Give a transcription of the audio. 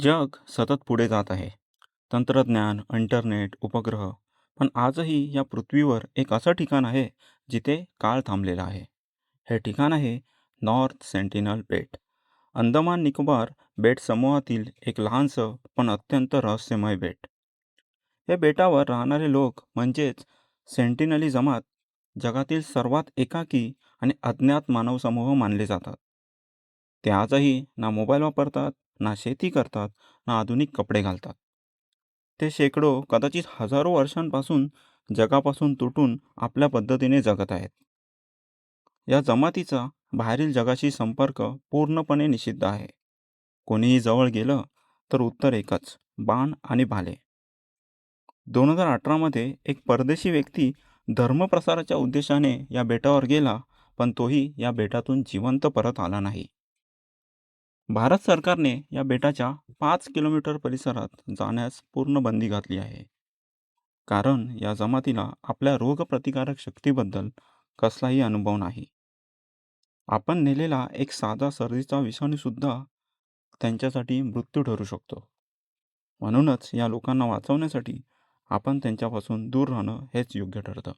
जग सतत पुढे जात आहे. तंत्रज्ञान, इंटरनेट, उपग्रह. पण आजही या पृथ्वीवर एक असं ठिकाण आहे, जिथे काळ थांबलेला आहे. हे ठिकाण आहे नॉर्थ सेंटिनल बेट. अंदमान निकोबार बेट समूहातील एक लहानसं पण अत्यंत रहस्यमय बेट. या बेटावर राहणारे लोक म्हणजेच सेंटिनली जमात जगातील सर्वात एकाकी आणि अज्ञात मानवसमूह मानले जातात. ते आजही ना मोबाईल वापरतात, ना शेती करतात, ना आधुनिक कपडे घालतात. ते शेकडो, कदाचित हजारो वर्षांपासून जगापासून तुटून आपल्या पद्धतीने जगत आहेत. या जमातीचा बाहेरील जगाशी संपर्क पूर्णपणे निषिद्ध आहे. कोणीही जवळ गेलं तर उत्तर एकच: बाण आणि भाले. 2018 मध्ये एक परदेशी व्यक्ती धर्मप्रसाराच्या उद्देशाने या बेटावर गेला, पण तोही या बेटातून जिवंत परत आला नाही. भारत सरकारने या बेटाच्या 5 किलोमीटर परिसरात जाण्यास पूर्ण बंदी घातली आहे. कारण या जमातीला आपल्या रोगप्रतिकारक शक्तीबद्दल कसलाही अनुभव नाही. आपण नेलेला एक साधा सर्दीचा विषाणूसुद्धा त्यांच्यासाठी मृत्यू ठरू शकतो. म्हणूनच या लोकांना वाचवण्यासाठी आपण त्यांच्यापासून दूर राहणं हेच योग्य ठरतं.